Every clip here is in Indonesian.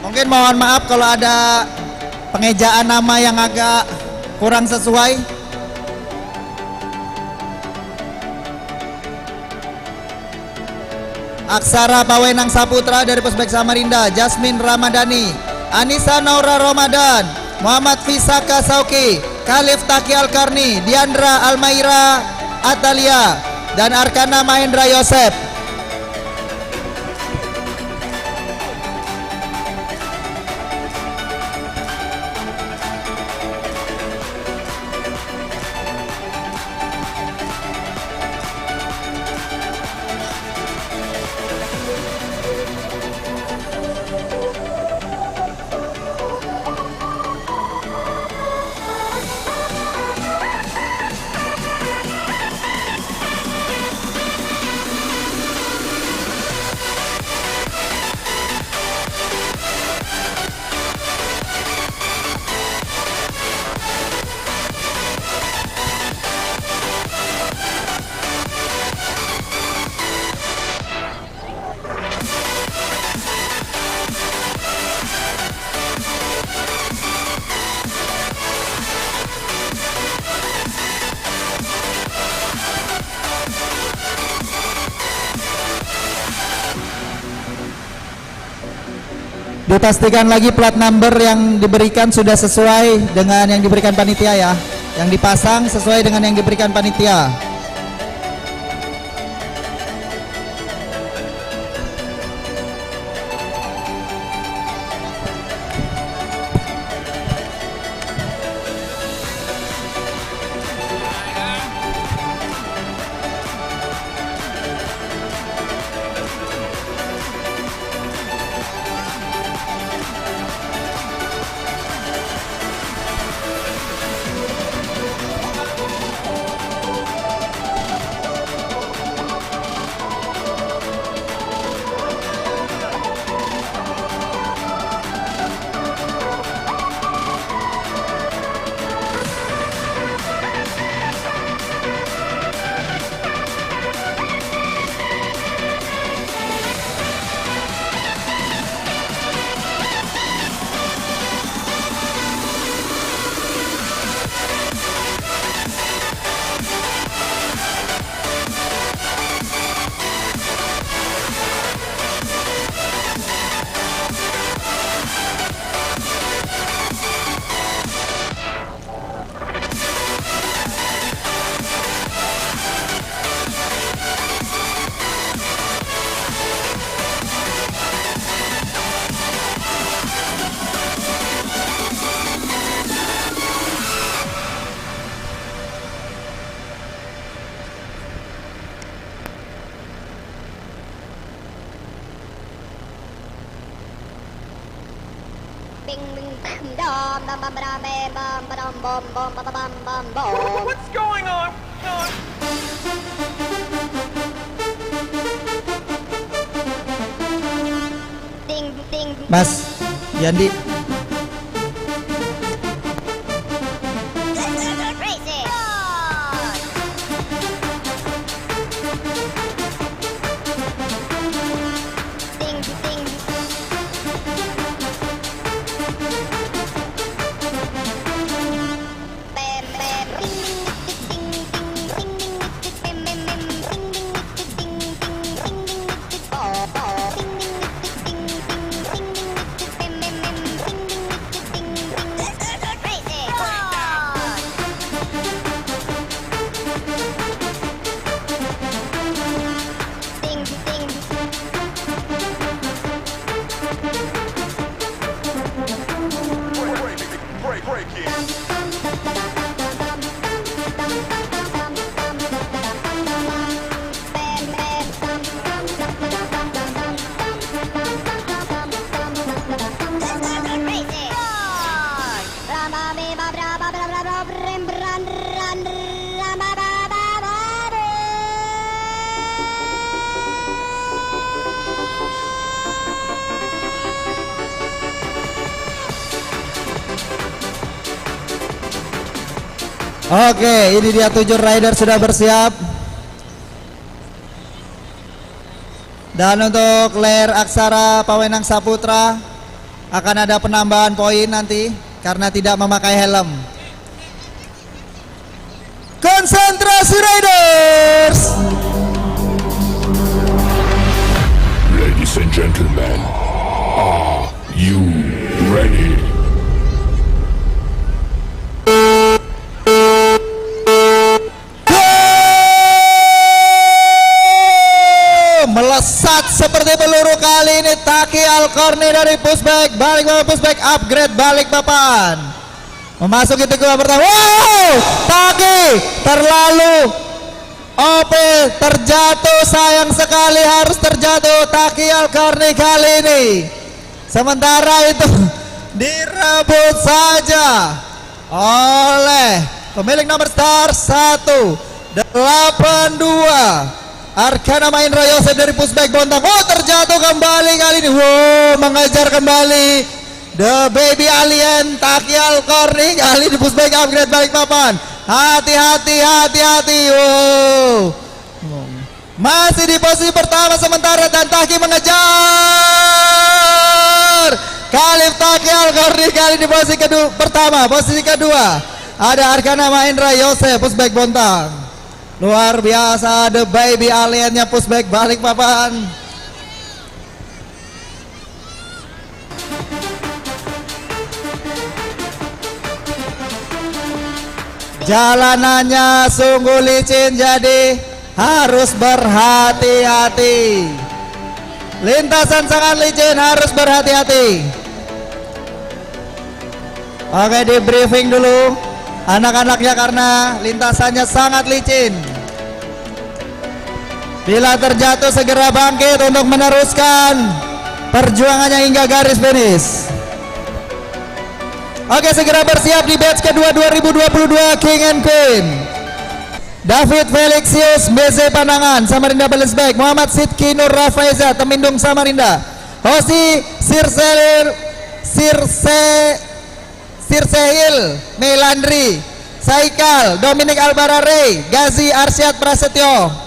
Mungkin mohon maaf kalau ada pengejaan nama yang agak kurang sesuai. Aksara Pawenang Saputra dari Pusbek Samarinda, Jasmine Ramadhani, Anissa Naura Ramadan, Muhammad Fisaka Sauki, Khalif Taki Alkarni, Diandra Almaira Atalia, dan Arkana Mahendra Yosep. Dipastikan lagi plat number yang diberikan sudah sesuai dengan yang diberikan panitia ya. Yang dipasang sesuai dengan yang diberikan panitia. What's going on? Mas Yandi. Oke, ini dia 7 rider sudah bersiap. Dan untuk layar Aksara Pawenang Saputra akan ada penambahan poin nanti karena tidak memakai helm. Konsentrasi Riders. Ladies and gentlemen, are you ready? Melesat seperti peluru kali ini Taki Al-Qarni dari pushback, balik papan pushback, upgrade balik papan, memasuki tikungan pertama. Wow, Taki terlalu OP, terjatuh, sayang sekali harus terjatuh Taki Al-Qarni kali ini. Sementara itu direbut saja oleh pemilik nomor start 182 Arkana Mahendra Yosef dari pushback Bontang. Oh, terjatuh kembali kali ini. Wow, mengejar kembali The Baby Alien Taki Al-Qarni kali di pushback, upgrade balik papan. Hati-hati. Wow, masih di posisi pertama sementara dan Taki mengejar Khalif Taki Al-Qarni kali di posisi pertama. Posisi kedua ada Arkana Mahendra Yosef pushback Bontang. Luar biasa The Baby Aliennya pushback balik papan. Jalanannya sungguh licin, jadi harus berhati-hati. Lintasan sangat licin, harus berhati-hati. Oke, di briefing dulu anak-anaknya karena lintasannya sangat licin. Bila terjatuh segera bangkit untuk meneruskan perjuangannya hingga garis finish. Oke, segera bersiap di batch kedua 2022 King and Queen. David Felixius BZ Panangan Samarinda Balance Back, Muhammad Sidki Nur Rafaiza Temindung Samarinda, Hosi Sirsehil Melandri Saikal Dominic Albarare Gazi Arsyad Prasetyo.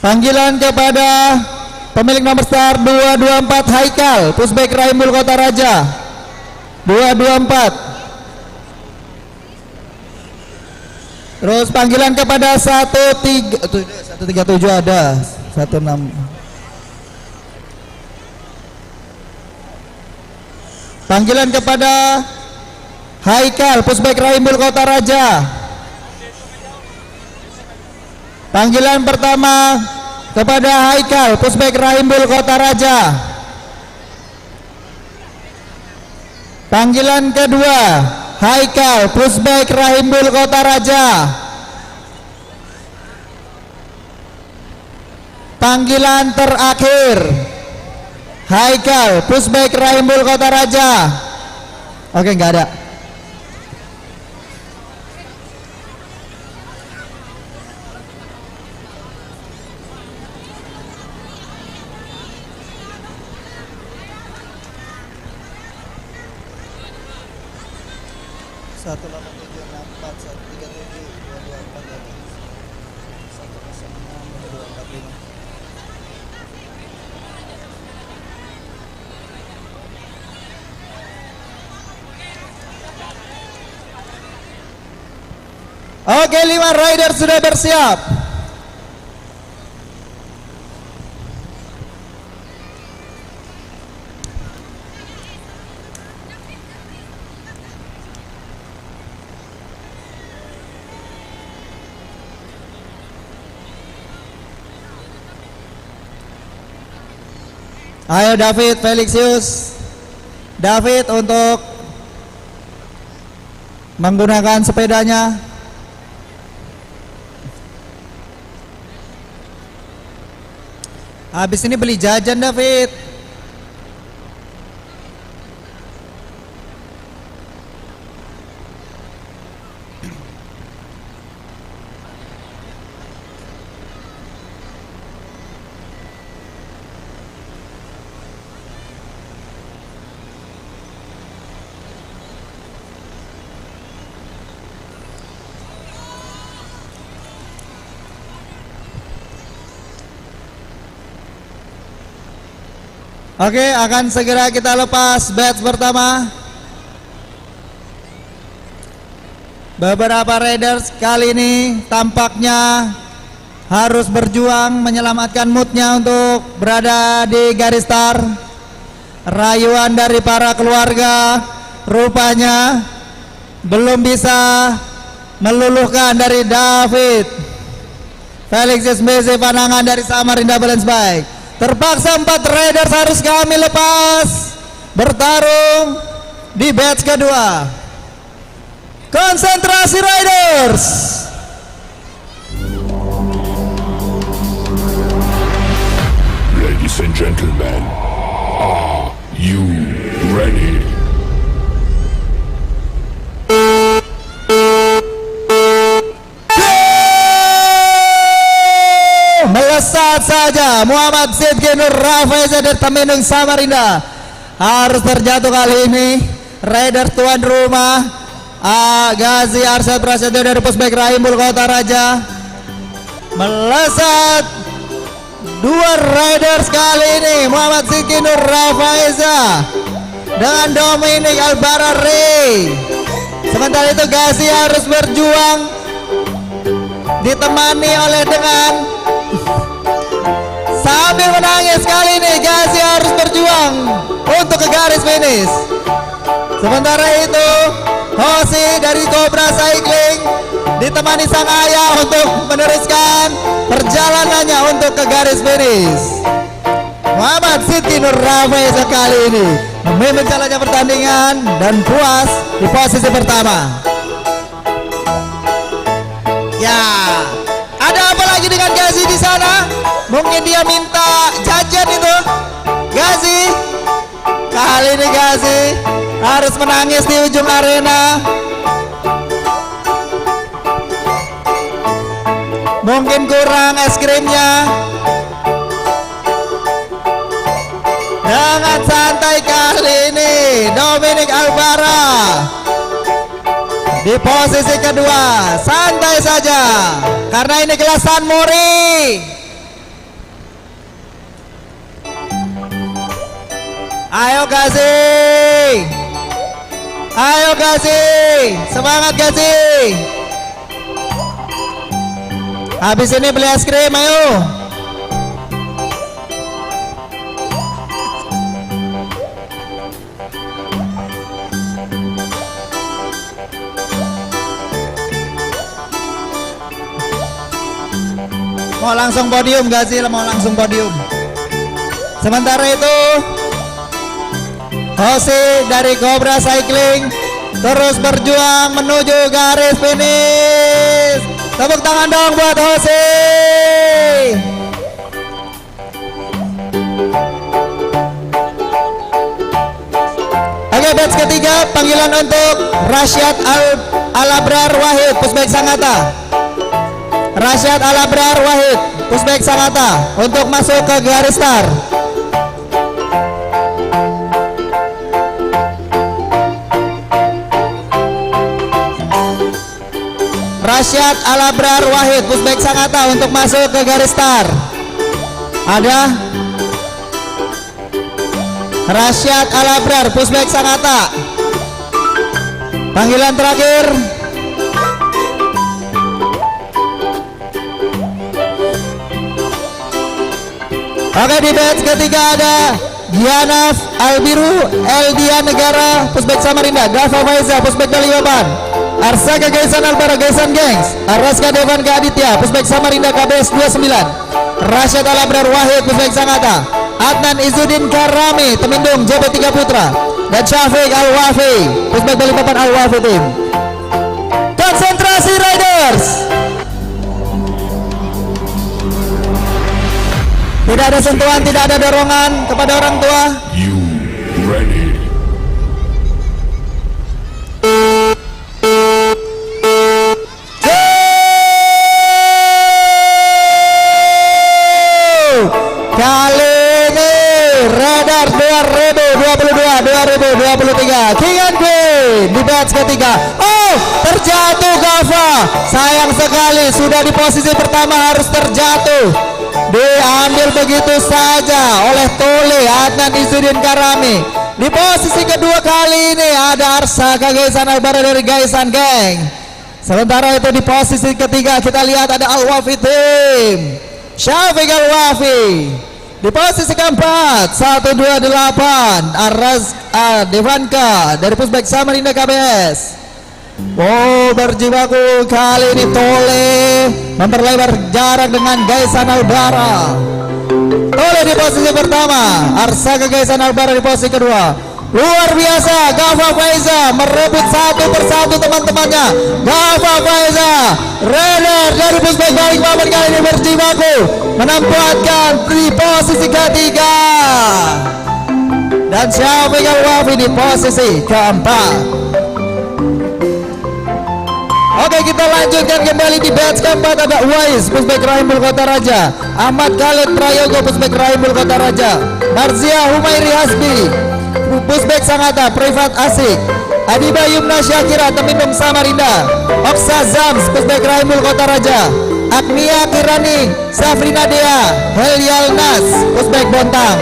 Panggilan kepada pemilik nomor start 224 Haikal pushback Raimul Kota Raja 224. Terus panggilan kepada 137 ada 16. Panggilan kepada Haikal pushback Raimul Kota Raja. Panggilan pertama kepada Haikal pushback Rahimbul Kota Raja. Panggilan kedua Haikal pushback Rahimbul Kota Raja. Panggilan terakhir Haikal pushback Rahimbul Kota Raja. Oke, nggak ada. Oke, 5 rider sudah bersiap. Ayo David Felixius. David untuk menggunakan sepedanya. Habis ini beli jajan David. Oke, akan segera kita lepas batch pertama. Beberapa Raiders kali ini tampaknya harus berjuang menyelamatkan moodnya untuk berada di garis start. Rayuan dari para keluarga rupanya belum bisa meluluhkan dari David. Felix Ismese panangan dari Samarinda Balance Bike. Terpaksa 4 Raiders harus kami lepas bertarung di batch kedua. Konsentrasi Raiders. Ladies and gentlemen, are you ready? Melesat saja Muhammad Sidki Nur Rafaiza dari Temindung Samarinda. Harus terjatuh kali ini. Raiders tuan rumah Gazi Arsyad Prasetyo dari Pusbek Rahimbul Kota Raja. Melesat 2 Raiders kali ini. Muhammad Sidki Nur Rafaiza dengan Dominic Albara Ray. Sementara itu Gazi harus berjuang ditemani oleh dengan sambil menangis kali ini. Gazi harus berjuang untuk ke garis finish. Sementara itu Hosi dari Cobra Cycling ditemani sang ayah untuk meneruskan perjalanannya untuk ke garis finish. Muhammad Sidki Nur Rafaiza kali ini memimpin jalannya pertandingan dan puas di posisi pertama. Ya, ada apa lagi dengan Gazi di sana? Mungkin dia minta jajan itu. Gazi, kali ini Gazi harus menangis di ujung arena. Mungkin kurang es krimnya. Dengan santai kali ini Dominic Albara di posisi kedua, santai saja karena ini kelas San Mori. Ayo Gazi, ayo Gazi, semangat Gazi. Habis ini beli es krim, ayo. Mau langsung podium Gazi, mau langsung podium. Sementara itu Hosi dari Cobra Cycling terus berjuang menuju garis finish. Tepuk tangan dong buat Hosi. Oke, batch ketiga panggilan untuk Rasyad Alabrar Wahid Pusbek Sangatta. Rasyad Alabrar Wahid Pusbek Sangatta untuk masuk ke garis start. Rasyad Alabrar Wahid Pusbek Sangatta untuk masuk ke garis start. Ada Rasyad Alabrar Pusbek Sangatta. Panggilan terakhir Oke, di batch ketiga ada Gianaf Albiru Eldia Negara Pusbek Samarinda, Gava Faiza Pusbek Balikpapan, Arsaka Gaisan Albara Gaisan Gengs, Araska Devan Aditya Pusbek Samarinda KBS 29, Rasyad Alabrar Wahid Pusbek Sangatta, Adnan Izudin Karami Temindung JP3 Putra, dan Syafiq Al-Wafi Pusbek Balikpapan Al-Wafi Team. Konsentrasi Riders. Tidak ada sentuhan, tidak ada dorongan kepada orang tua. You ready? Kali ini Radar 2022-2023 King and Queen di batch ketiga. Oh, terjatuh Gava. Sayang sekali sudah di posisi pertama harus terjatuh. diambil begitu saja oleh Tole Adnan Izudin Karami. Di posisi kedua kali ini ada Arsaka Gaisan Albara dari Gaisan Geng. Sementara itu di posisi ketiga kita lihat ada Al-Wafi Tim Syafiq Al-Wafi. Di posisi keempat 128 Aras Devanka dari Pusbek Samarinda KBS. Oh, berjibaku kali ini Tole memperlebar jarak dengan Gaisan Albara. Tole di posisi pertama, Arsaka Gaisan Albara di posisi kedua. Luar biasa, Gava Faiza merebut satu persatu teman-temannya. Gava Faiza, Renner dari Pusbek Balikpapan kali ini berjibaku menempatkan di posisi ketiga. Dan Syafiq Al-Wafi di posisi keempat. Oke, kita lanjutkan kembali di batch keempat. Ada Uwais Pusbek Rahimbul Kota Raja, Ahmad Khalid Prayogo Pusbek Rahimbul Kota Raja, Marzia Humairi Hasbi Pusbek Sangatta Privat Asik, Adiba Yumna Syakira Temindung Samarinda, Oksa Zams Pusbek Rahimbul Kota Raja, Agnia Kirani Safrina Dea Helial Nas Pusbek Bontang.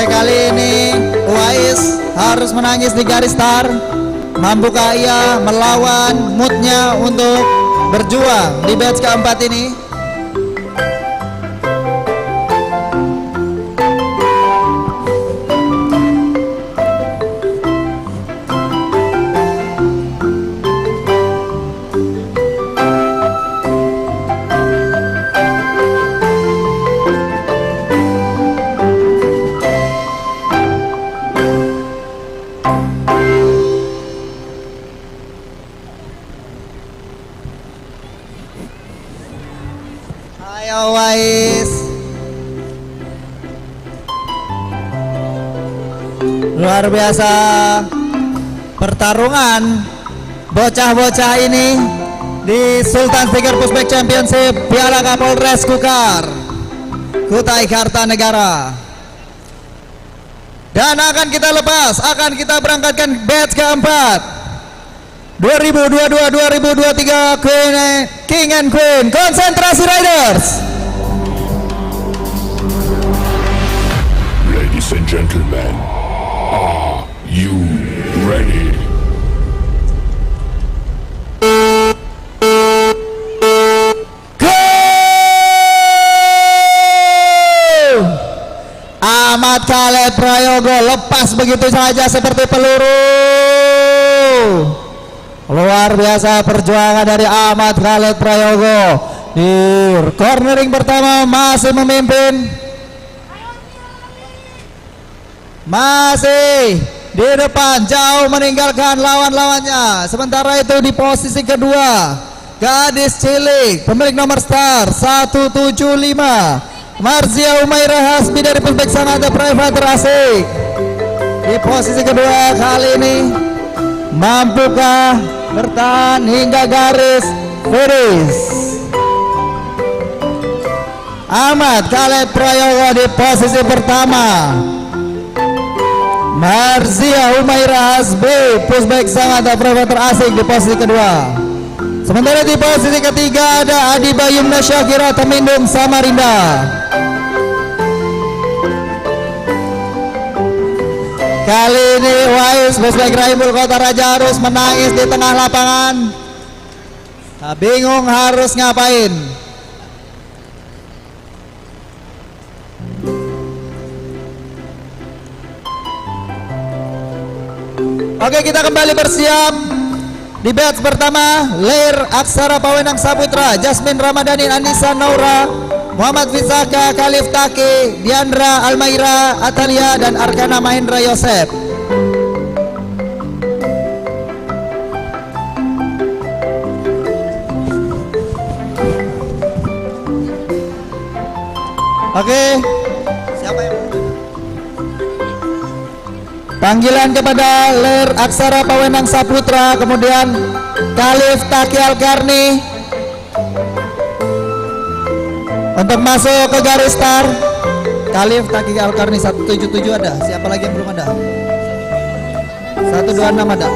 Kali ini Uwais harus menangis di garis start. Mampukah ia melawan moodnya untuk berjuang di batch keempat ini? Ayo Uwais. Luar biasa pertarungan bocah-bocah ini di Sultan Sticker Pusbek Championship Piala Kapolres Kukar Kutai Kartanegara. Dan akan kita lepas, akan kita berangkatkan batch keempat 2022-2023 King and Queen Konsentrasi Riders. Ladies and gentlemen, are you ready? Go! Ahmad Khalid Prayogo lepas begitu saja seperti peluru. Luar biasa perjuangan dari Ahmad Khalid Prayogo. Di cornering pertama masih memimpin, masih di depan, jauh meninggalkan lawan-lawannya. Sementara itu di posisi kedua gadis cilik pemilik nomor star 175 Marzia Umaira Hasbi dari Pusbek Sangatta Private Asik. Di posisi kedua kali ini mampukah bertahan hingga garis finish? Ahmad Khalid Prayogo di posisi pertama, Marzia Umaira Hasbi Pusbek Sangatta Private Asik di posisi kedua. Sementara di posisi ketiga ada Adiba Yumna Syakira Temindung Samarinda. Kali ini Uwais Pusbek Rahimbul Kota Raja harus menangis di tengah lapangan. Bingung harus ngapain. Oke, kita kembali bersiap di batch pertama. Lair Aksara Pawenang Saputra, Jasmine Ramadhani, Anissa Naura, Muhammad Fisaka, Khalif Taki, Diandra Almaira, Atalia, dan Arkana Mahendra Yosef. Oke, Siapa yang panggilan kepada Ler Aksara Pawenang Saputra, kemudian Khalif Taki Alkarni untuk masuk ke garis start. Khalif Taki Alkarni 177 ada. Siapa lagi yang belum ada? 126 ada.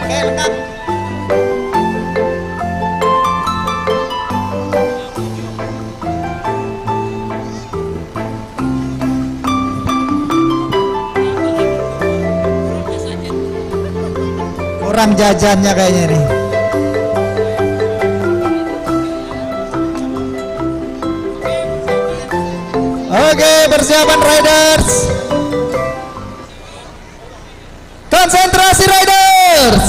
Oke, lengkap. Kurang jajannya kayaknya nih. Oke, persiapan riders. Konsentrasi riders.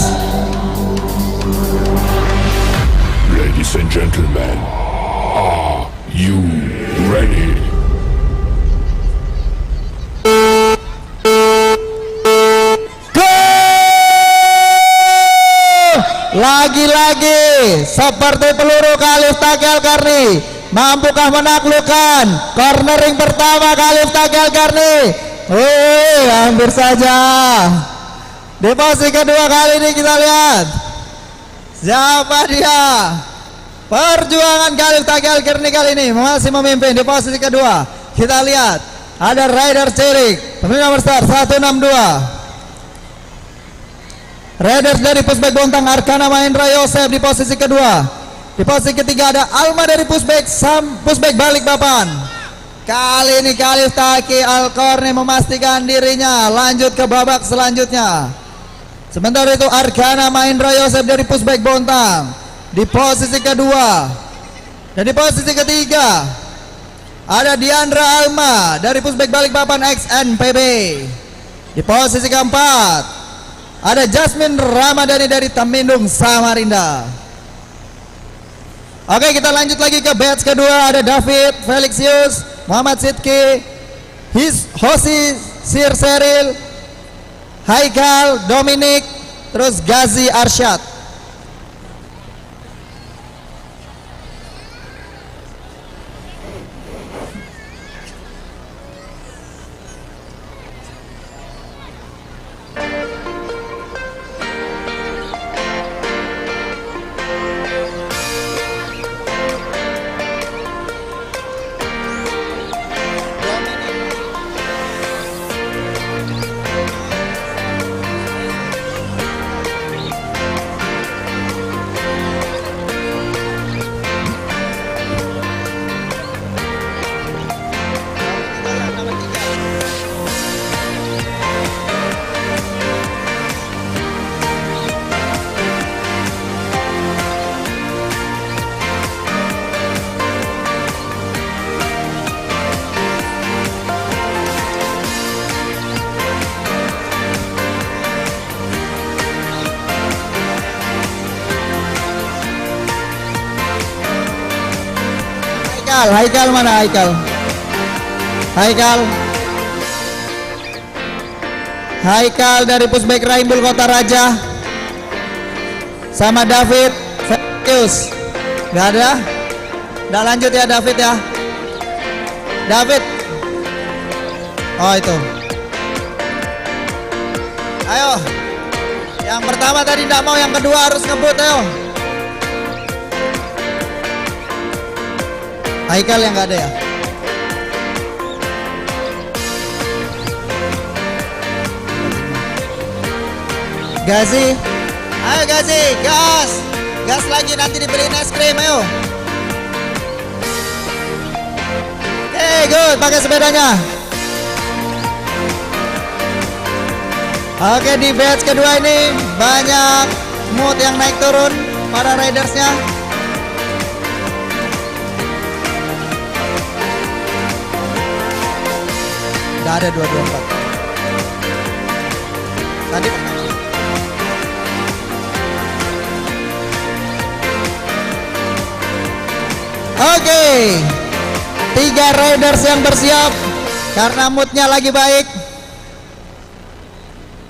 Ladies and gentlemen, are you ready? Lagi-lagi seperti peluru Khalif Taki Alkarni, mampukah menaklukkan cornering pertama Khalif Taki Alkarni? Hampir saja. Di posisi kedua kali ini kita lihat siapa dia. Perjuangan Khalif Taki Alkarni kali ini masih memimpin di posisi kedua. Kita lihat ada rider cilik pemilik nomor start 162. Raiders dari Pusbek Bontang Arkana Mahendra Yosef di posisi kedua. Di posisi ketiga ada Alma dari Pusbek Balikpapan. Kali ini Khalif Taki Alkarni memastikan dirinya lanjut ke babak selanjutnya. Sementara itu Arkana Mahendra Yosef dari Pusbek Bontang di posisi kedua. Dan di posisi ketiga ada Diandra Alma dari Pusbek Balikpapan XNPB. Di posisi keempat ada Jasmine Ramadhani dari Tamindung Samarinda. Oke, kita lanjut lagi ke batch kedua. Ada David Felixius, Muhammad Sidki, Hosi Sir Seril, Haikal Dominic, terus Gazi Arsyad. Haikal mana Haikal? Haikal dari Pusbek Raimbul Kota Raja sama David Felixius. Gak ada? Nggak lanjut ya David ya? David. Oh itu. Ayo. Yang pertama tadi nggak mau, yang kedua harus ngebut, ayo. Haikal yang nggak ada ya? Gazi, ayo Gazi, gas lagi, nanti dibeliin es krim, ayo. Oke, good, pakai sepedanya. Oke, di batch kedua ini banyak mood yang naik turun para ridersnya. Gak ada 224 tadi. Oke, 3 riders yang bersiap karena moodnya lagi baik.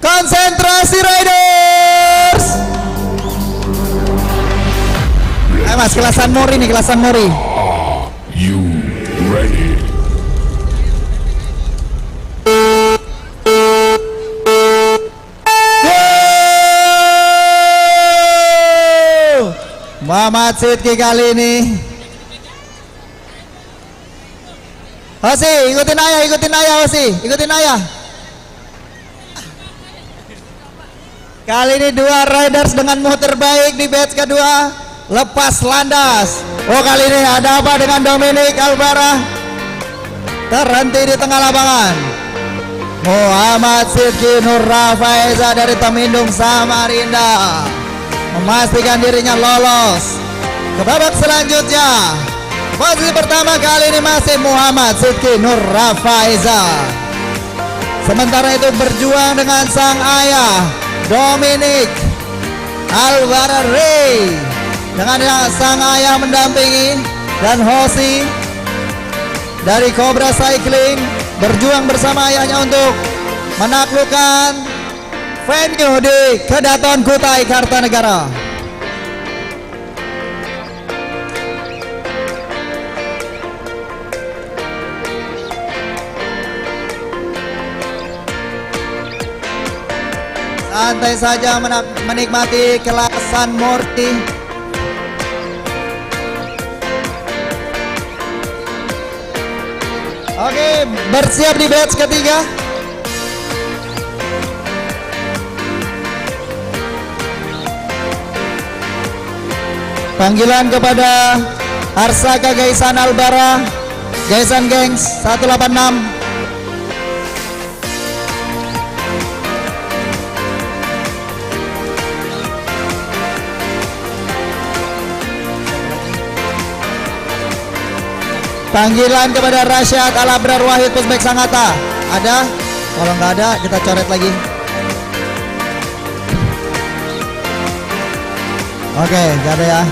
Konsentrasi Riders. Ayo mas, kelasan Mori nih, kelasan Mori. Are you ready? Muhammad Sidki kali ini. Hosi, ikutin ayah Hosi, ikutin ayah. Kali ini dua riders dengan muh terbaik di batch kedua lepas landas. Oh, kali ini ada apa dengan Dominic Albara? Terhenti di tengah lapangan. Muhammad Sidki Nur Rafaiza dari Temindung Samarinda memastikan dirinya lolos ke babak selanjutnya. Posisi pertama kali ini masih Muhammad Sidki Nur Rafaiza. Sementara itu berjuang dengan sang ayah Dominic Alvara Ray, dengan sang ayah mendampingi, dan Hosi dari Cobra Cycling berjuang bersama ayahnya untuk menaklukkan venue di Kedaton Kutai Kartanegara. Santai saja menikmati kelasan Morty. Oke, bersiap di batch ketiga. Panggilan kepada Arsaka Gaisan Albara, Gaisan Gengs 186. Panggilan kepada Rasyad Alabrar Wahid Pusbek Sangatta. Ada? Kalau nggak ada, kita coret lagi. Oke, nggak ada ya.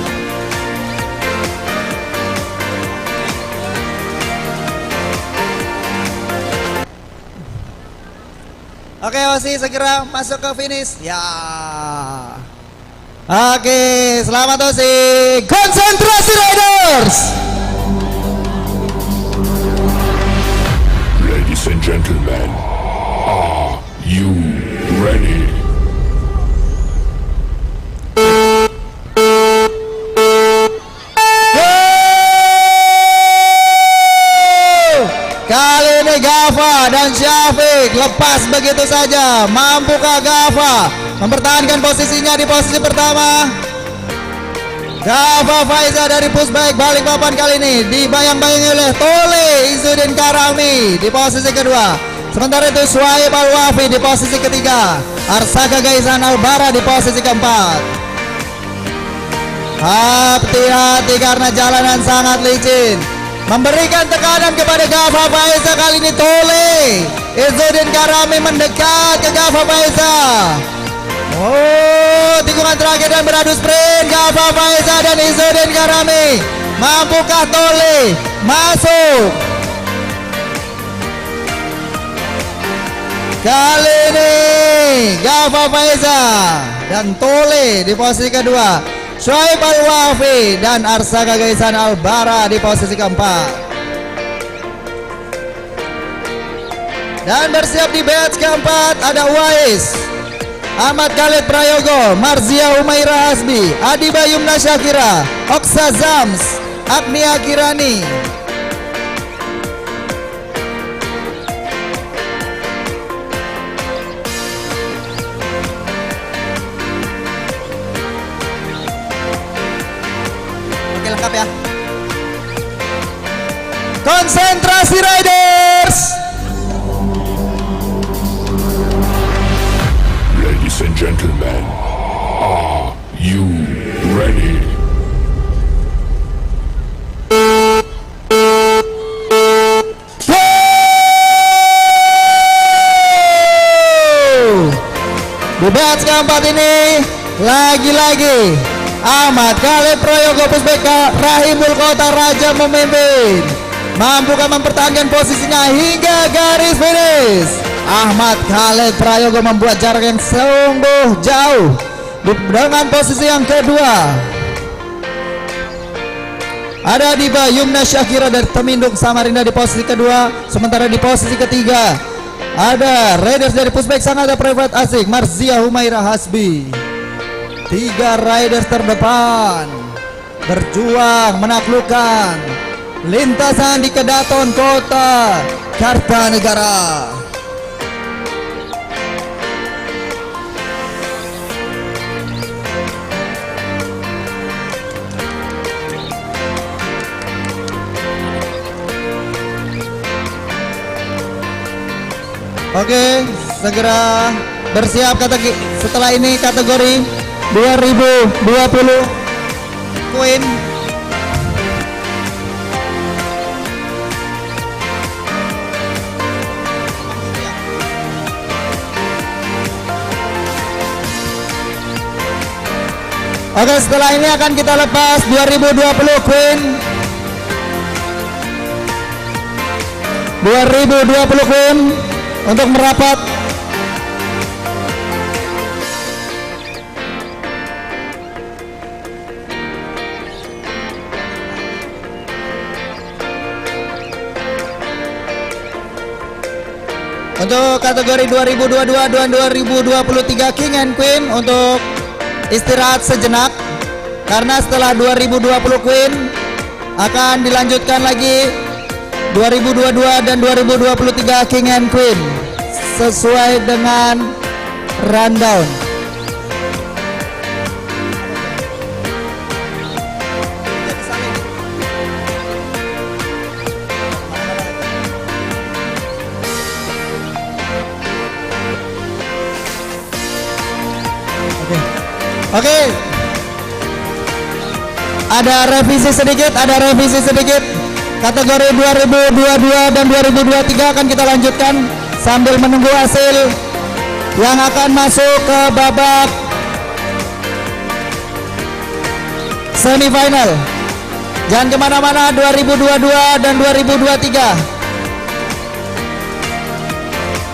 Oke, Osi segera masuk ke finish. Ya. Oke, selamat Osi. Konsentrasi Riders. Ladies and gentlemen, are you ready? Kali ini Gava dan Syafiq lepas begitu saja. Mampukah Gava mempertahankan posisinya di posisi pertama? Gava Faiza dari Pusbek Balikpapan kali ini dibayang-bayangi oleh Tole Izzuddin Karami di posisi kedua. Sementara itu Swaib Al-Wafi di posisi ketiga. Arsaka Gaisan Albara di posisi keempat. Hati-hati karena jalanan sangat licin. Memberikan tekanan kepada Gava Faiza kali ini Tole Izzuddin Karami mendekat ke Gava Faiza. Oh, tikungan terakhir dan beradu sprint Gava Faiza dan Izzuddin Karami. Mampukah Tole masuk? Kali ini Gava Faiza dan Tole di posisi kedua. Shuaib Al-Wafi dan Arsaka Gaisan Albara di posisi keempat. Dan bersiap di batch keempat ada Wais, Ahmad Khalid Prayogo, Marzia Umaira Hasbi, Adiba Yumna Syakira, Oksa Zams, Agnia Kirani. Oke, lengkap ya. Konsentrasi Riders. Ladies and gentlemen, are you ready? Di batch keempat ini lagi-lagi Ahmad Khalid Prayogo Pusbek Rahimul Kota Raja memimpin. Mampukah mempertahankan posisinya hingga garis finish? Ahmad Khalid Prayogo membuat jarak yang sungguh jauh dengan posisi yang kedua. Ada Diba Yumna Syakira dari Temindung Samarinda di posisi kedua. Sementara di posisi ketiga ada Riders dari Pusbek Sangatta Private Asik Marzia Humaira Hasbi. 3 riders terdepan berjuang menaklukkan lintasan di Kedaton Kota Kartanegara. Oke, segera bersiap setelah ini kategori 2020 Queen. Oke, setelah ini akan kita lepas 2020 Queen. 2020 Queen untuk merapat. Untuk kategori 2022 dan 2023 King and Queen untuk istirahat sejenak, karena setelah 2020 Queen akan dilanjutkan lagi 2022 dan 2023 King and Queen sesuai dengan rundown. Oke. Ada revisi sedikit, Kategori 2022 dan 2023 akan kita lanjutkan sambil menunggu hasil yang akan masuk ke babak semifinal. Jangan kemana-mana, 2022 dan 2023.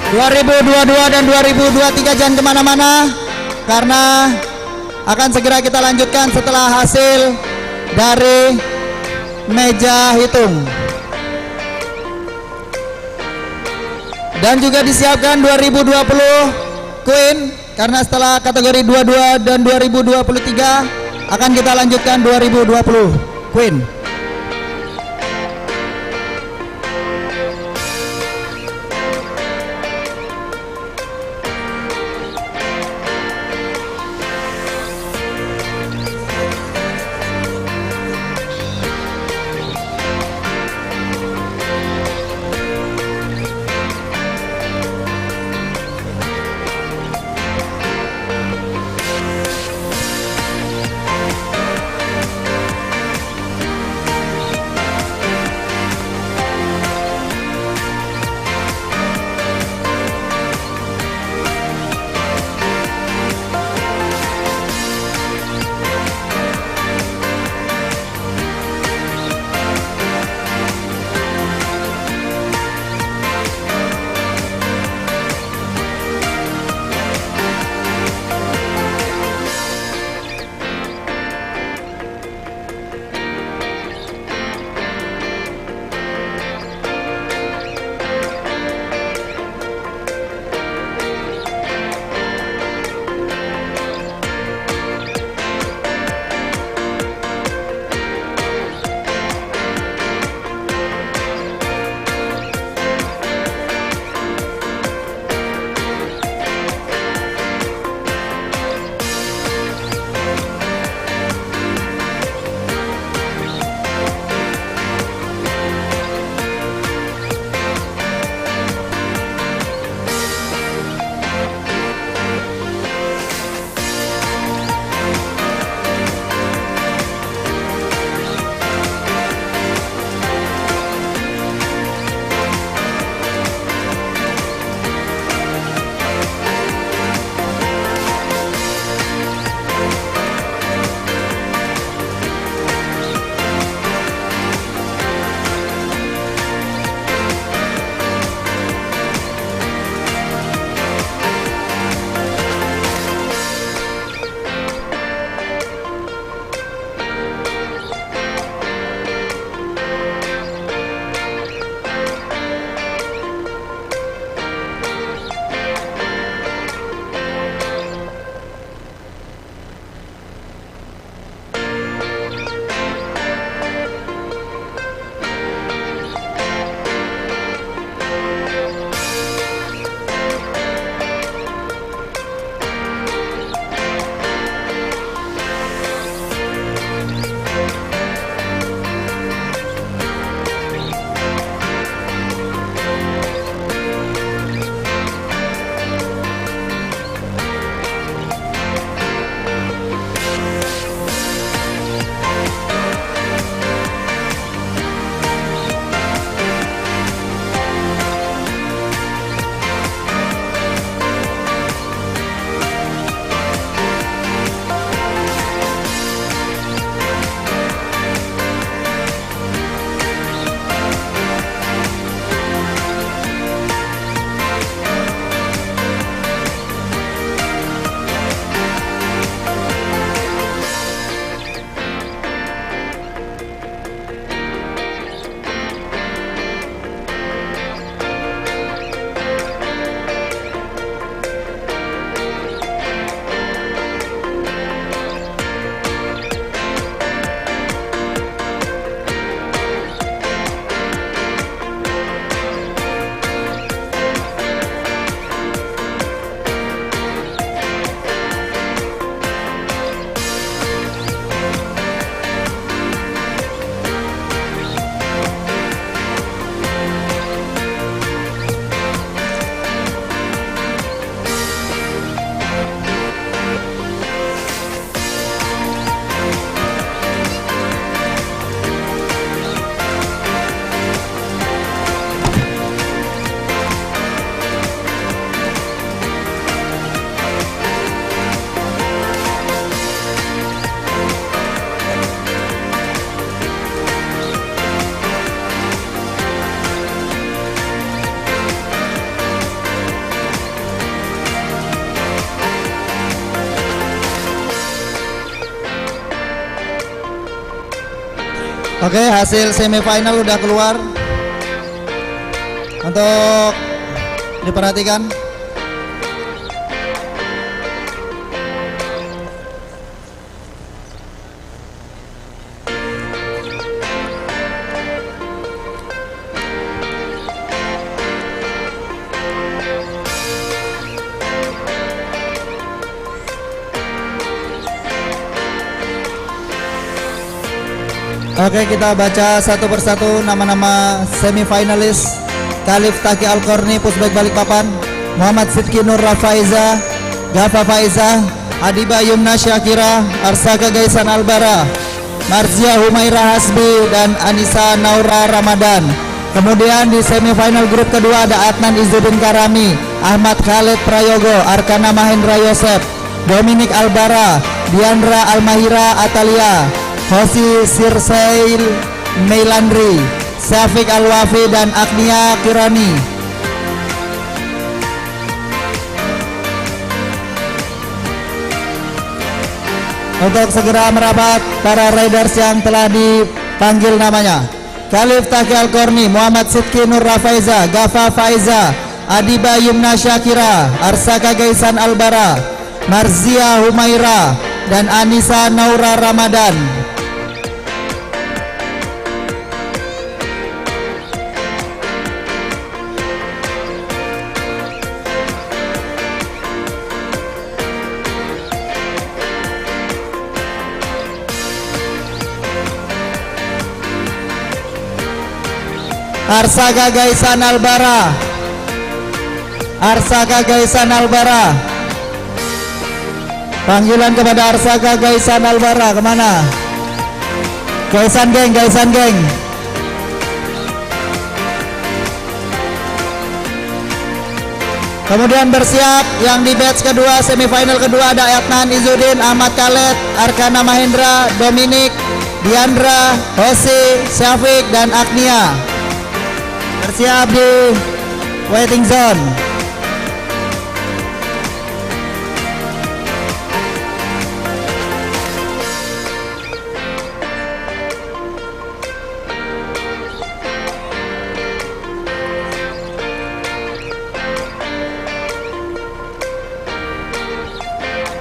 2022 dan 2023 jangan kemana-mana, karena akan segera kita lanjutkan setelah hasil dari meja hitung. Dan juga disiapkan 2020 Queen, karena setelah kategori 22 dan 2023 akan kita lanjutkan 2020 Queen. Oke, hasil semifinal udah keluar. Untuk diperhatikan. Oke, kita baca satu persatu nama-nama semifinalis. Khalif Taki Al-Qarni, Pusbek Balikpapan. Muhammad Sidki Nur Rafaiza, Gafa Faiza, Adiba Yumna Syakira, Arsaka Gaisan Albara, Marzia Humaira Hasbi, dan Anissa Naura Ramadan. Kemudian di semifinal grup kedua ada Adnan Izzuddin Karami, Ahmad Khalid Prayogo, Arkana Mahendra Yosef, Dominic Albara, Diandra Almahira Atalia, Hosi Sirsail Meilandri, Syafiq Alwafi, dan Agnia Kirani. Untuk segera merapat para riders yang telah dipanggil namanya: Khalif Taki Al-Qarni, Muhammad Sidki Nur Rafaiza, Gafa Faiza, Adiba Yumna Syakira, Arsaka Gaisan Albara, Marzia Humaira, dan Anissa Naura Ramadan. Arsaka Gaisan Albara, Arsaka Gaisan Albara. Panggilan kepada Arsaka Gaisan Albara, kemana? Gaisan geng, Gaisan geng. Kemudian bersiap yang di batch kedua, semifinal kedua ada Adnan Izzuddin, Ahmad Khalid, Arkana Mahendra, Dominic, Diandra, Hosi, Syafiq, dan Agnia. Bersiap di waiting zone.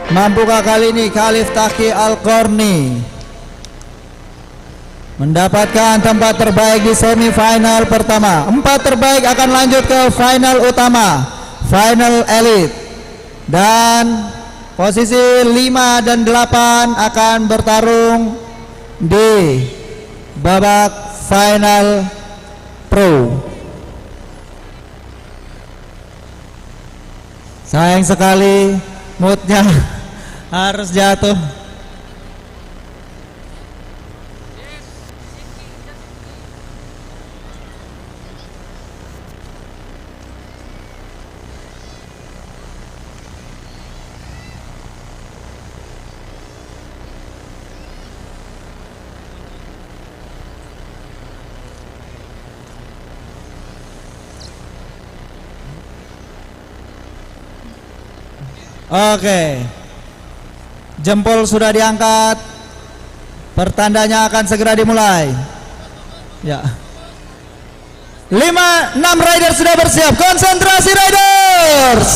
Mampukah kali ini Khalif Taki Al-Qarni mendapatkan tempat terbaik di semifinal pertama? 4 terbaik akan lanjut ke final utama, final elite. Dan posisi 5 dan 8 akan bertarung di babak final pro. Sayang sekali moodnya harus jatuh. Oke, jempol sudah diangkat, pertandanya akan segera dimulai. Ya, 5, 6 riders sudah bersiap. Konsentrasi riders.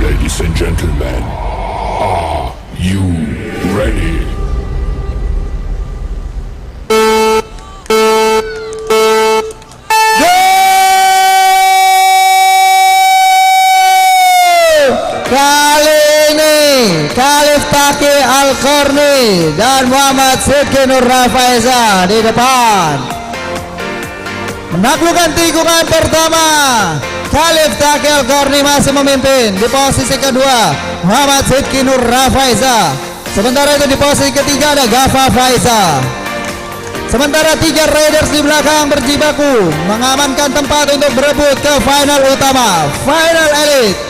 Ladies and gentlemen, are you ready? Khalif Taki Al-Qarni dan Muhammad Sidki Nur Rafaiza di depan. Menaklukkan tikungan pertama, Khalif Taki Al-Qarni masih memimpin. Di posisi kedua Muhammad Sidki Nur Rafaiza. Sementara itu di posisi ketiga ada Gafa Faiza. Sementara 3 riders di belakang berjibaku mengamankan tempat untuk berebut ke final utama, final elite.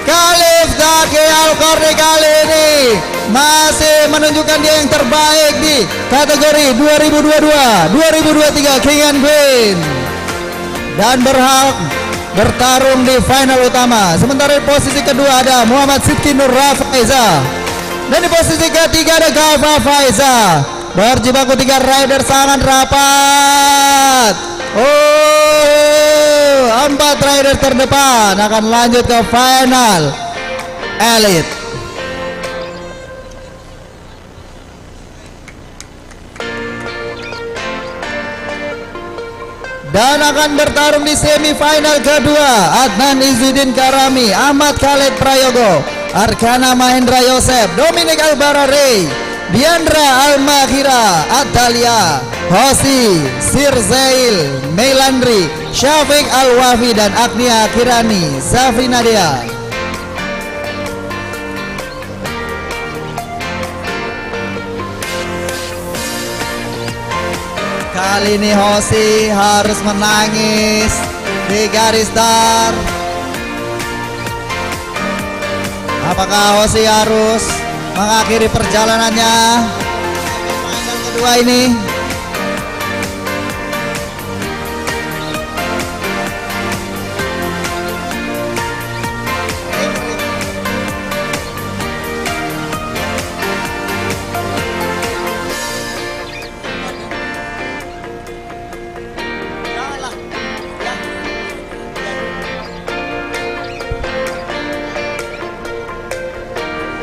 Khalif Taki Al-Qarni kali ini masih menunjukkan dia yang terbaik di kategori 2022-2023 King and Queen dan berhak bertarung di final utama. Sementara di posisi kedua ada Muhammad Sidki Nur Rafaiza. Dan di posisi ketiga ada Gava Faiza. Berjibaku 3 rider sangat rapat. 4 rider terdepan akan lanjut ke final elite. Dan akan bertarung di semifinal kedua Adnan Izzuddin Karami, Ahmad Khaled Prayogo, Arkana Mahendra Yosef, Dominic Albara Ray, Diandra Almakhira, Atalia, Hosi, Sirzail, Meilandri, Syafiq Alwafi dan Agnia Kirani, Safri Nadia. Kali ini Hosi harus menangis di garis start. Apakah Hosi harus mengakhiri perjalanannya final kedua ini?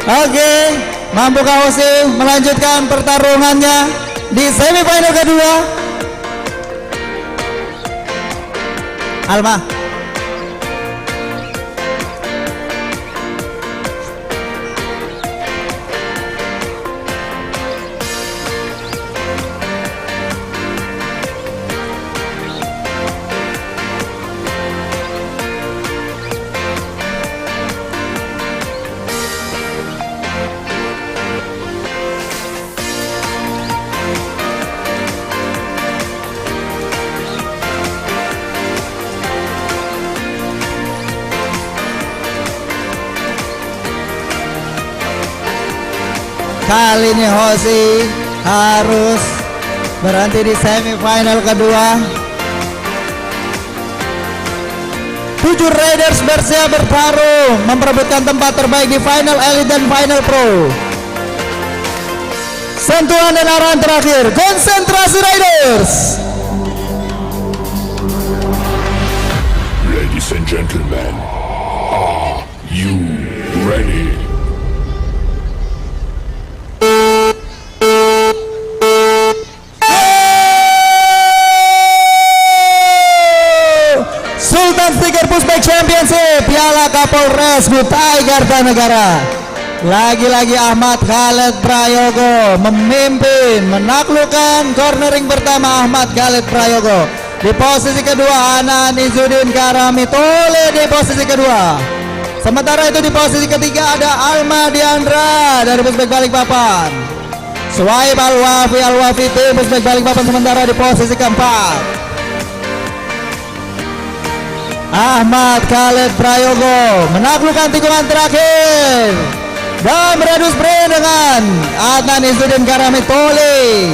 Oke, mampukah Hosi melanjutkan pertarungannya di semifinal kedua? Alma. Kali ini Hosi harus berhenti di semifinal kedua. 7 riders bersiap bertarung memperebutkan tempat terbaik di final elite dan final pro. Sentuhan dan arahan terakhir, konsentrasi riders. Ladies and gentlemen, are you ready? Sultan Sticker Pushback Championship Piala Kapolres Kutai Kartanegara. Lagi-lagi Ahmad Khaled Prayogo memimpin, menaklukkan cornering pertama Ahmad Khaled Prayogo. Di posisi kedua Adnan Izzuddin Karami Tole di posisi kedua. Sementara itu di posisi ketiga ada Alma Diandra dari Pushback Balikpapan. Suhaib Alwafi tim Pushback Balikpapan sementara di posisi keempat. Ahmad Khaled Prayogo menaklukkan tikungan terakhir dan beradu sprint dengan Adnan Izzuddin Karami Tole.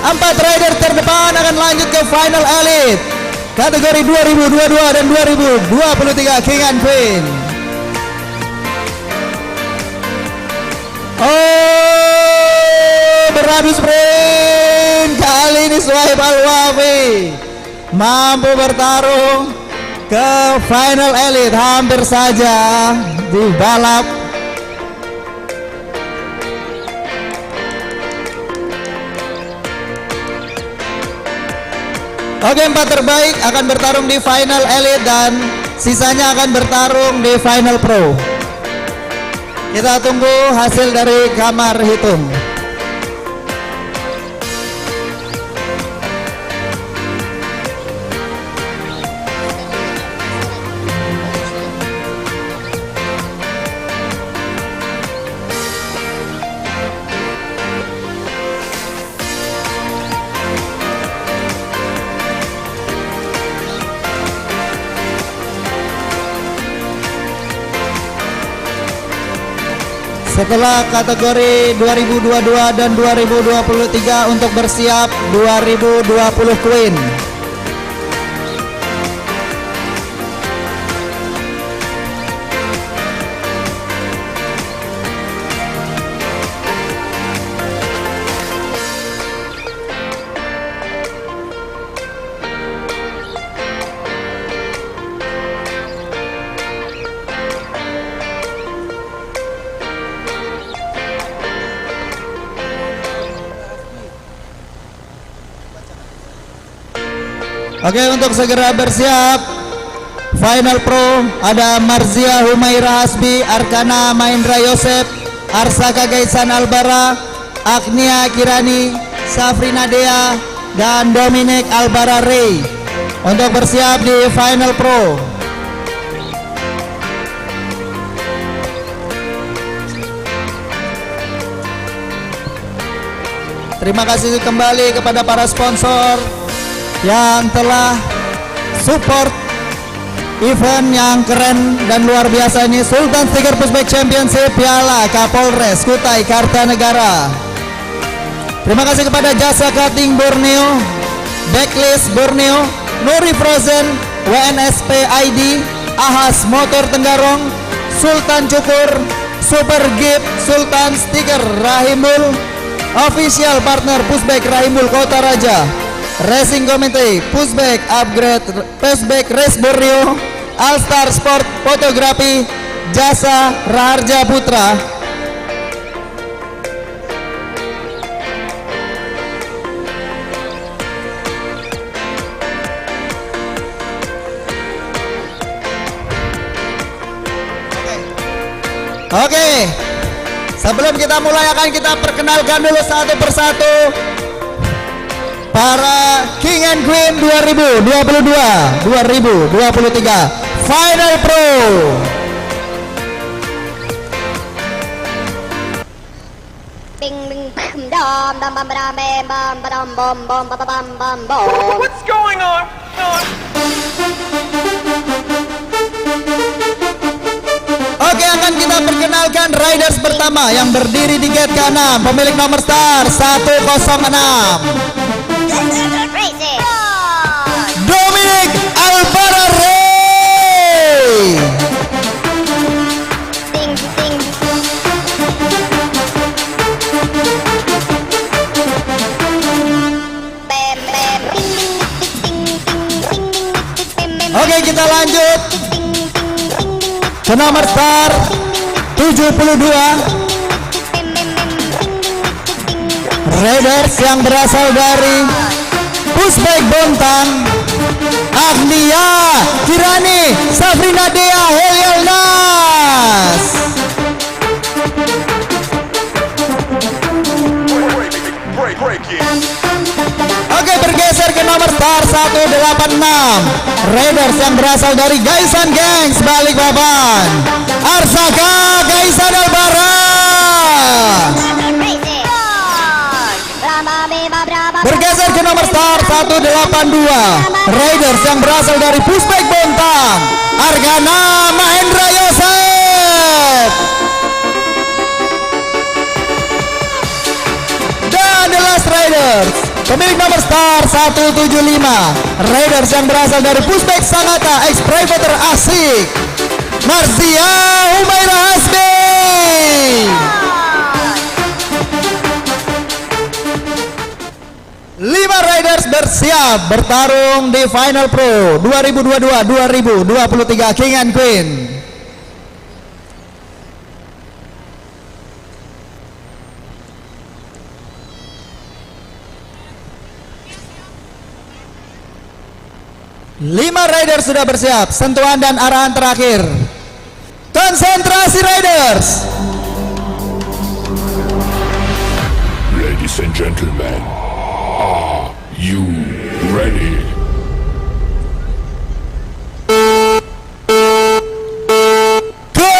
4 rider terdepan akan lanjut ke final elite kategori 2022 dan 2023 King and Queen. Beradu sprint kali ini Suhaib Alwafi mampu bertarung ke final elite, hampir saja di balap. Oke, 4 terbaik akan bertarung di final elite dan sisanya akan bertarung di final pro. Kita tunggu hasil dari kamar hitung. Setelah kategori 2022 dan 2023 untuk bersiap 2020 Queen. Oke, untuk segera bersiap Final Pro ada Marzia Humaira Hasbi, Arkana Mahendra Yosef, Arsaka Gaisan Albara, Agnia Kirani, Safrina Dea, dan Dominic Albara Ray untuk bersiap di Final Pro. Terima kasih kembali kepada para sponsor yang telah support event yang keren dan luar biasa ini. Sultan Sticker Pushback Championship Piala Kapolres Kutai Kartanegara. Terima kasih kepada Jasa Cutting Borneo, Backlist Borneo, Nuri Frozen, WNSP ID, Ahas Motor Tenggarong, Sultan Cukur, Super Gift, Sultan Sticker Rahimul, Official Partner Pushback Rahimul Kota Raja, Racing Committee Pushback Upgrade, Pushback Race Borneo, All Star Sport Fotografi, Jasa Raharja Putra. Oke, sebelum kita mulai akan kita perkenalkan dulu satu persatu para King and Queen 2022-2023 Final Pro. Bing bing bam dam dam bam bam bam bam bam bam bam bam bam bam. What's going on? Oke, akan kita perkenalkan riders pertama yang berdiri di gate ke-6, pemilik nomor start 106, Crazy. Dominic Albara Ray. Ding ding. Bam bam ding ding ding ding ding ding. Oke, kita lanjut ke nomor start 72, riders yang berasal dari Pushback Bontang, Agnia Kirani, Safrina Dea, Helielnas. Break it. Oke, bergeser ke nomor start 186, riders yang berasal dari Gaisan Gangs Balikpapan, Arsaka Gaisan Albara. Crazy. Brahma beba brahma. Bergeser ke nomor start 182, riders yang berasal dari Pushback Bontang, Argana Mahendra Yosef. Dan the last riders, pemilik nomor start 175, riders yang berasal dari Pushback Sangatta X Privater Asik, Marzia Humaira Hasbi. 5 riders bersiap bertarung di Final Pro 2022-2023 King and Queen. Lima riders sudah bersiap. Sentuhan dan arahan terakhir. Konsentrasi riders. Ladies and gentlemen, are you ready? Go!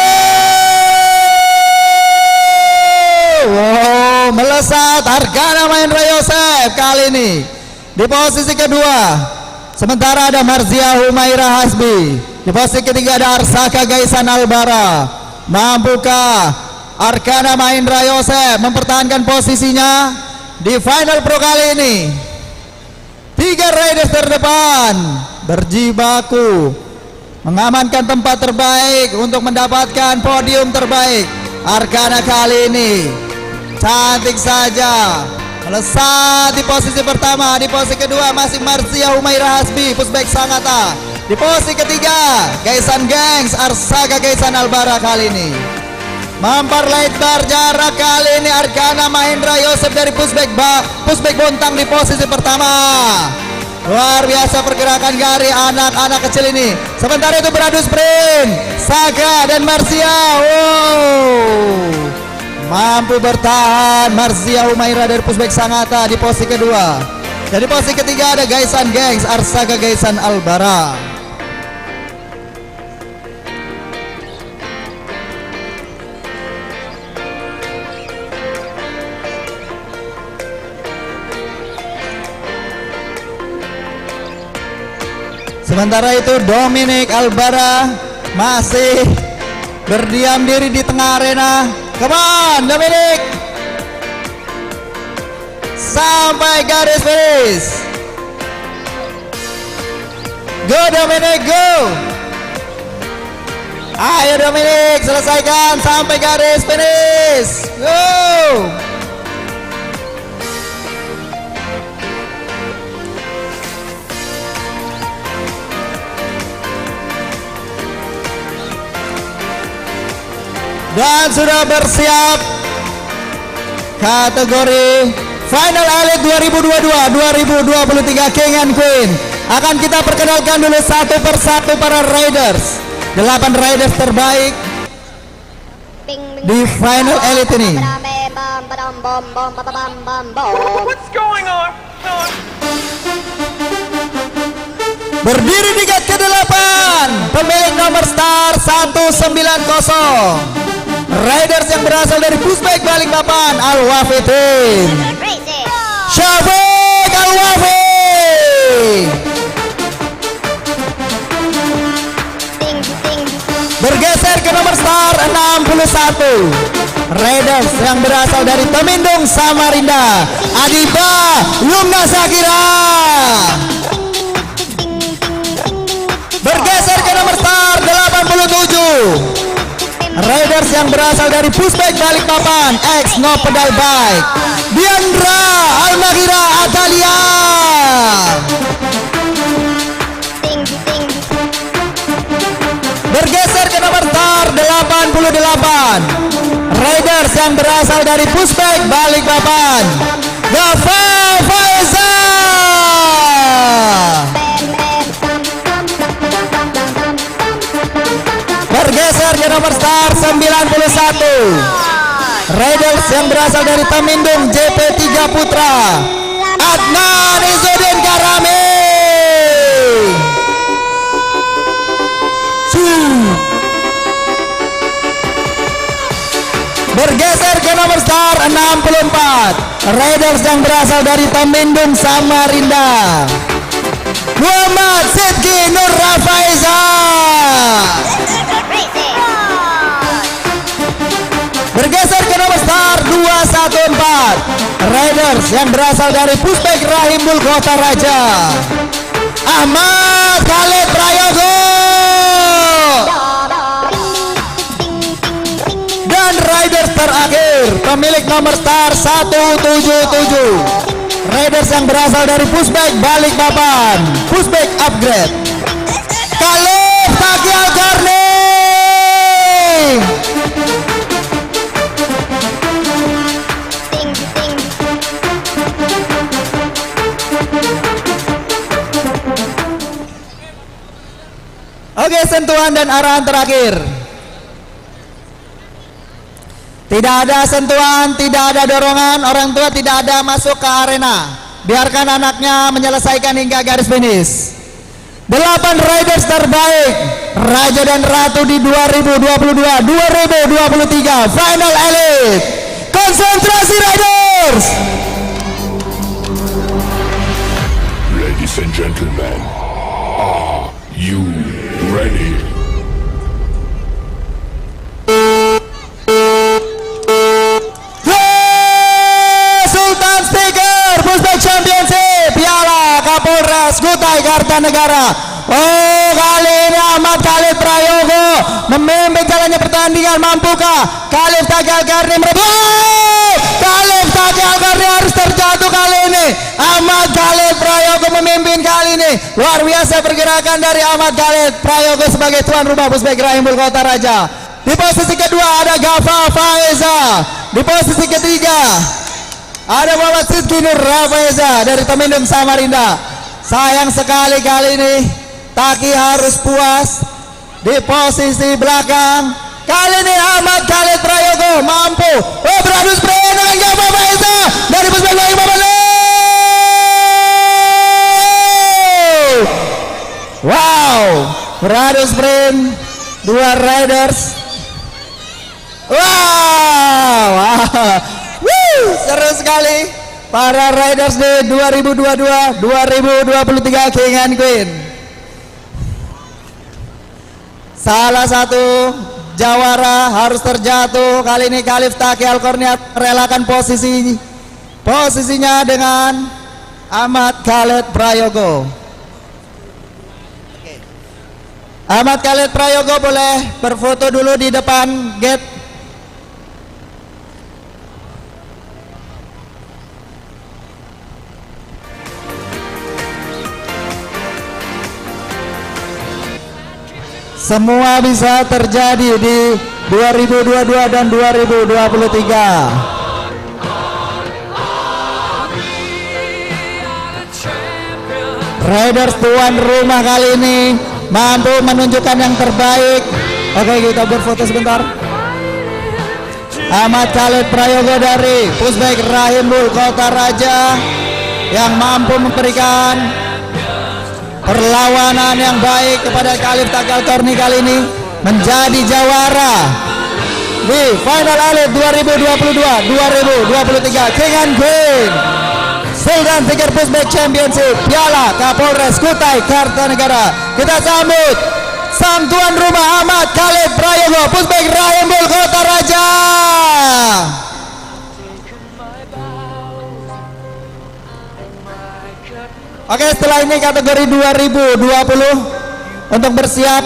Wow, melesat Argana Mahendra Yosef kali ini di posisi kedua. Sementara ada Marzia Humaira Hasbi. Di posisi ketiga ada Arsaka Gaisan Albara. Mampukah Argana Mahendra Yosef mempertahankan posisinya di Final Pro kali ini? 3 riders terdepan berjibaku mengamankan tempat terbaik untuk mendapatkan podium terbaik. Argana kali ini cantik saja melesat di posisi pertama. Di posisi kedua masih Marzia Humaira Hasbi Pushback Sangatta. Di posisi ketiga Gaisan Gangs Arsaka Gaisan Albara kali ini. Mampar light bar jarak kali ini Argana Mahendra Yosef dari Pushback Bontang di posisi pertama. Luar biasa pergerakan dari anak-anak kecil ini. Sementara itu beradu sprint Saga dan Marzia. Mampu bertahan Marzia Humaira dari Pusbek Sangatta di posisi kedua. Jadi posisi ketiga ada Gaisan Gengs Arsaga Gaisan Albara. Sementara itu Dominic Albara masih berdiam diri di tengah arena. Come on Dominic, sampai garis finish. Go Dominic, go. Ayo Dominic, selesaikan sampai garis finish. Go. Dan sudah bersiap kategori Final Elite 2022-2023 King and Queen. Akan kita perkenalkan dulu satu persatu para riders. 8 riders terbaik di Final Elite ini. What's going on? Berdiri di gate ke-8, pemilik nomor star 190. Riders yang berasal dari Pusbek Balikpapan, Al-Wafi Team. Syafiq Al-Wafi. Bergeser ke nomor star 61. Riders yang berasal dari Temindung Samarinda, Adiba Lumna Sakira. Bergeser ke nomor star 87. Riders yang berasal dari Pusbek Balikpapan, X No Pedal Bike, Diandra Almagira Atalia. Bergeser ke nomor star 88. Riders yang berasal dari Pusbek Balikpapan, Gafa Faiza. Bergeser ke nomor star 91. Riders yang berasal dari Temindung JP3 Putra, Adnan Izzuddin Karami. Bergeser ke nomor star 64. Riders yang berasal dari Temindung Samarinda, Muhammad Sidki Nur Rafaiza. Bergeser ke nomor star 214. Riders yang berasal dari Pusbek Rahimbul Kota Raja, Ahmad Khalid Prayogo. Dan riders terakhir, pemilik nomor star 177. Riders yang berasal dari Pusbek Balikpapan, Pusbek Upgrade, Khalif Taki Al-Karni. Oke, sentuhan dan arahan terakhir. Tidak ada sentuhan, tidak ada dorongan, orang tua tidak ada masuk ke arena. Biarkan anaknya menyelesaikan hingga garis finish. 8 riders terbaik Raja dan Ratu di 2022-2023 Final Elite. Konsentrasi riders. Ladies and gentlemen, are you ready? Sultan Stiker Pusbek Championship Piala Kapolres Kutai Kartanegara. Oh, kali ini Ahmad Khalid Prayogo memimpin jalannya pertandingan. Mampukah Khalif Taki Al-Karni merebut? Khalif Taki Al-Karni harus terjatuh kali ini. Ahmad Khalid Prayogo memimpin kali ini. Luar biasa pergerakan dari Ahmad Khalid Prayogo sebagai tuan rumah Pusbek Rahimbul Kota Raja. Di posisi kedua ada Gafa Faiza. Di posisi ketiga ada Muhammad Sidki Nur Rafaiza dari Temindung Samarinda. Sayang sekali kali ini Taki harus puas di posisi belakang. Kali ini Ahmad Khalid Prayogo mampu beradu sprint dengan Gama Faisa dari Pusbek lagi wow, beradu sprint dua riders. Wow, seru sekali para riders di 2022-2023 King and Queen. Salah satu jawara harus terjatuh. Kali ini Khalif Taki Al-Qarni merelakan posisinya dengan Ahmad Khalid Prayogo. Ahmad Khalid Prayogo boleh berfoto dulu di depan gate. Semua bisa terjadi di 2022 dan 2023. Riders tuan rumah kali ini mampu menunjukkan yang terbaik. Oke, kita berfoto sebentar. Ahmad Khalid Prayogo dari Pusbek Rahimbul Kota Raja yang mampu memberikan perlawanan yang baik kepada Khalif Taki Al-Qarni kali ini menjadi jawara di Final Elite 2022-2023 King and Queen Sultan Fikir Pusbek Championship Piala Kapolres Kutai Kartanegara. Kita sambut sang tuan rumah Ahmad Khalid Prayogo Pusbek Rahimbul Kota Raja. Oke, setelah ini kategori 2020 untuk bersiap